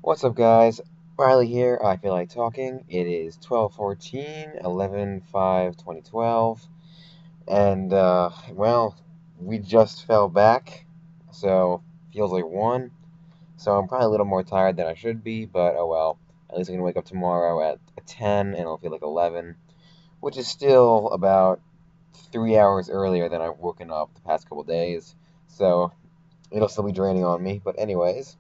What's up, guys? Riley here. I feel like talking. It is 12/14, 11/5/2012, and well, we just fell back, so feels like one. So I'm probably a little more tired than I should be, but oh well. At least I'm gonna wake up tomorrow at 10, and it'll feel like 11, which is still about 3 hours earlier than I've woken up the past couple days. So it'll still be draining on me. But anyways.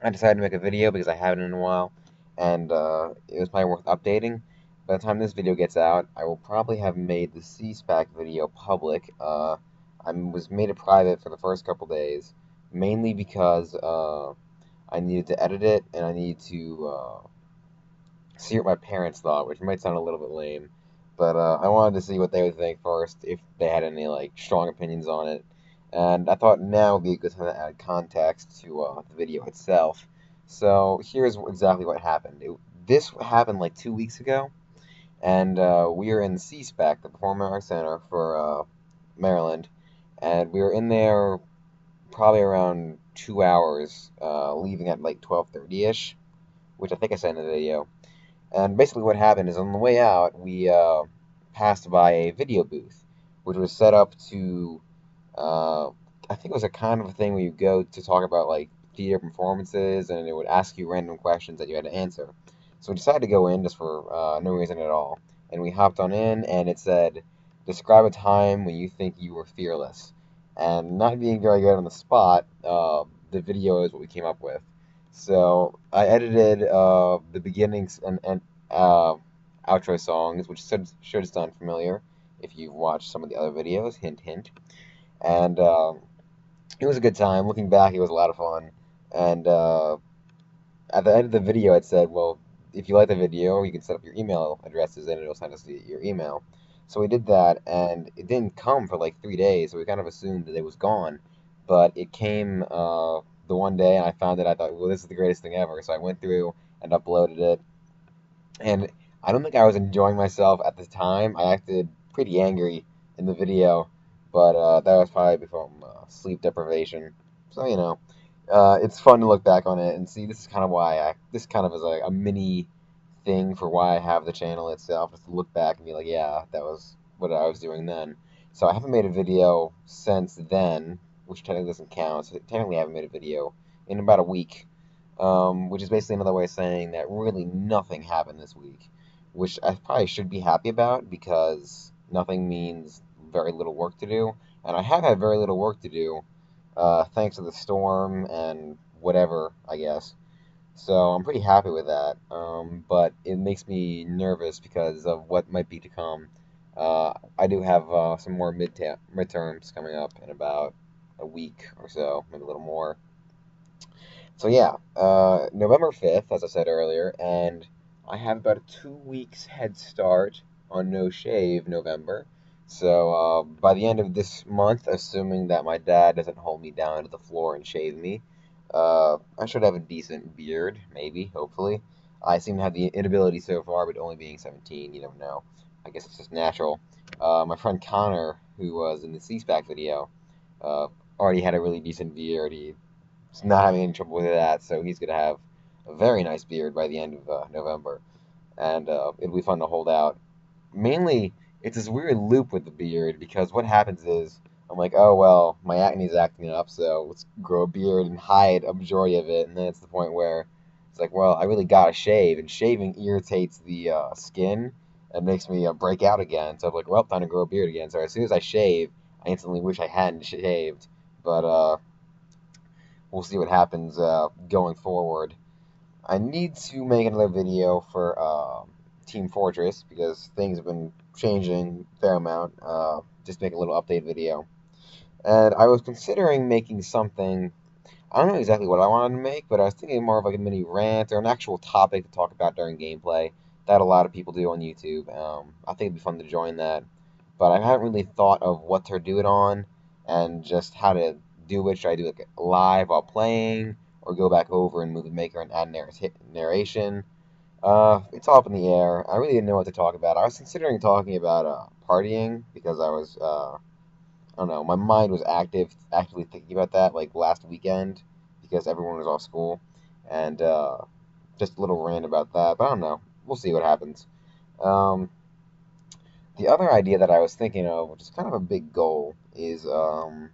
I decided to make a video because I haven't in a while, and it was probably worth updating. By the time this video gets out, I will probably have made the CSPAC video public. I was made it private for the first couple days, mainly because I needed to edit it and I needed to see what my parents thought, which might sound a little bit lame, but I wanted to see what they would think first, if they had any like strong opinions on it. And I thought now would be a good time to add context to the video itself. So here's exactly what happened. This happened like 2 weeks ago, and we were in CSPAC, the Performing Arts Center for Maryland, and we were in there probably around 2 hours, leaving at like 12:30 ish, which I think I said in the video. And basically, what happened is on the way out, we passed by a video booth, which was set up to, uh, I think it was a kind of a thing where you go to talk about like theater performances, and it would ask you random questions that you had to answer. So we decided to go in just for no reason at all. And we hopped on in, and it said, "Describe a time when you think you were fearless." And not being very good on the spot, the video is what we came up with. So I edited the beginnings and uh, outro songs, which should sound familiar if you've watched some of the other videos. Hint, hint. And it was a good time. Looking back, it was a lot of fun. And at the end of the video, it said, "Well, if you like the video, you can set up your email addresses, and it'll send us your email." So we did that, and it didn't come for like 3 days. So we kind of assumed that it was gone, but it came the one day, and I found it. I thought, well, this is the greatest thing ever. So I went through and uploaded it, and I don't think I was enjoying myself at the time. I acted pretty angry in the video, but that was probably from sleep deprivation. So it's fun to look back on it and see. This is kind of why this kind of is like a mini thing for why I have the channel itself, just to look back and be like, yeah, that was what I was doing then. So I haven't made a video since then, which technically doesn't count. So technically, I haven't made a video in about a week, which is basically another way of saying that really nothing happened this week, which I probably should be happy about because nothing means very little work to do, and I have had very little work to do, thanks to the storm and whatever, I guess. So I'm pretty happy with that, but it makes me nervous because of what might be to come. I do have some more midterms coming up in about a week or so, maybe a little more. So yeah, November 5th, as I said earlier, and I have about a 2 weeks head start on No Shave November. So by the end of this month, assuming that my dad doesn't hold me down to the floor and shave me, I should have a decent beard, maybe, hopefully. I seem to have the inability so far, but only being 17, you never know. I guess it's just natural. My friend Connor, who was in the C-SPAC video, uh, already had a really decent beard. He's not having any trouble with that, so he's going to have a very nice beard by the end of November, and it'll be fun to hold out. Mainly, it's this weird loop with the beard because what happens is I'm like, oh well, my acne's acting up, so let's grow a beard and hide a majority of it, and then it's the point where it's like, well, I really gotta shave, and shaving irritates the skin and makes me break out again. So I'm like, well, time to grow a beard again. So as soon as I shave, I instantly wish I hadn't shaved, but we'll see what happens going forward. I need to make another video for Team Fortress because things have been changing a fair amount. Just make a little update video. And I was considering making something. I don't know exactly what I wanted to make, but I was thinking more of like a mini rant or an actual topic to talk about during gameplay that a lot of people do on YouTube. I think it'd be fun to join that, but I haven't really thought of what to do it on and just how to do it. Should I do like live while playing, or go back over and move the maker and add narration? It's all up in the air. I really didn't know what to talk about. I was considering talking about partying because I was I don't know, my mind was actively thinking about that like last weekend because everyone was off school, and just a little rant about that. But I don't know. We'll see what happens. Um, the other idea that I was thinking of, which is kind of a big goal, is for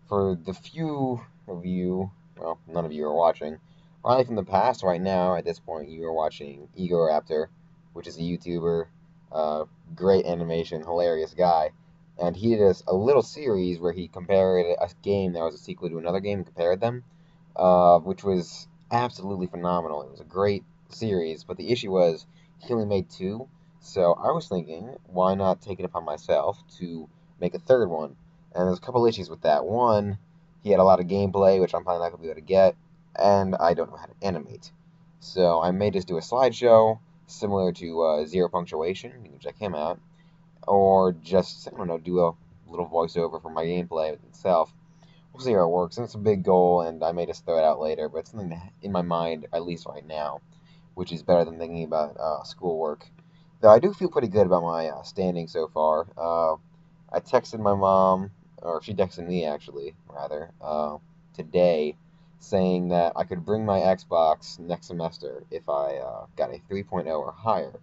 the few of you, well, none of you are watching, probably from the past, right now, at this point, you are watching Ego Raptor, which is a YouTuber, uh, great animation, hilarious guy. And he did a little series where he compared a game that was a sequel to another game and compared them, which was absolutely phenomenal. It was a great series, but the issue was he only made two. So I was thinking, why not take it upon myself to make a third one? And there's a couple issues with that. One, he had a lot of gameplay, which I'm probably not going to be able to get, and I don't know how to animate. So I may just do a slideshow similar to Zero Punctuation. You can check him out, or just, I don't know, do a little voiceover for my gameplay itself. We'll see how it works. And it's a big goal, and I may just throw it out later, but it's something in my mind, at least right now, which is better than thinking about schoolwork. Though I do feel pretty good about my standing so far. I texted my mom, or she texted me actually, rather, today, saying that I could bring my Xbox next semester if I got a 3.0 or higher.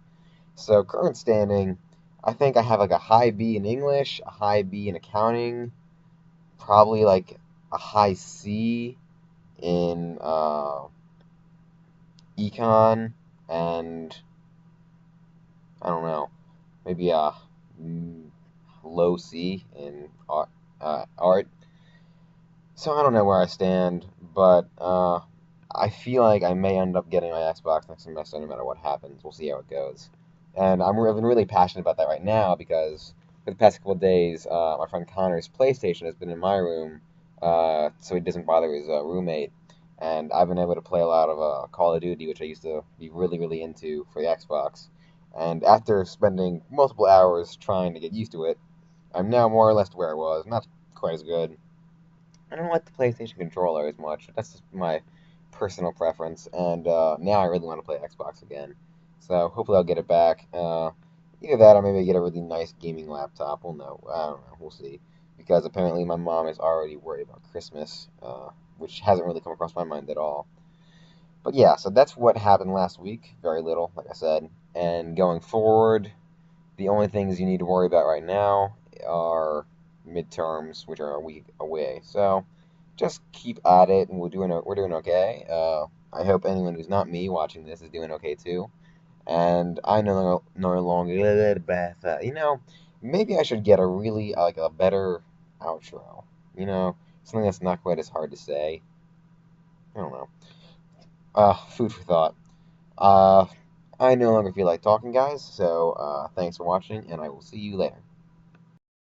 So current standing, I think I have like a high B in English, a high B in accounting, probably like a high C in econ, and I don't know, maybe a low C in art. So I don't know where I stand, but I feel like I may end up getting my Xbox next semester no matter what happens. We'll see how it goes. And I've been really passionate about that right now because for the past couple of days, my friend Connor's PlayStation has been in my room, so he doesn't bother his roommate. And I've been able to play a lot of Call of Duty, which I used to be really, really into for the Xbox. And after spending multiple hours trying to get used to it, I'm now more or less to where I was. Not quite as good. I don't like the PlayStation controller as much. That's just my personal preference. And now I really want to play Xbox again. So hopefully I'll get it back. Either that or maybe get a really nice gaming laptop. We'll know. I don't know. We'll see. Because apparently my mom is already worried about Christmas, which hasn't really come across my mind at all. But yeah, so that's what happened last week. Very little, like I said. And going forward, the only things you need to worry about right now are midterms, which are a week away. So just keep at it, and we're doing okay. I hope anyone who's not me watching this is doing okay too. And I no longer, maybe I should get a really like a better outro. Something that's not quite as hard to say. I don't know. Food for thought. Uh, I no longer feel like talking, guys. So thanks for watching, and I will see you later.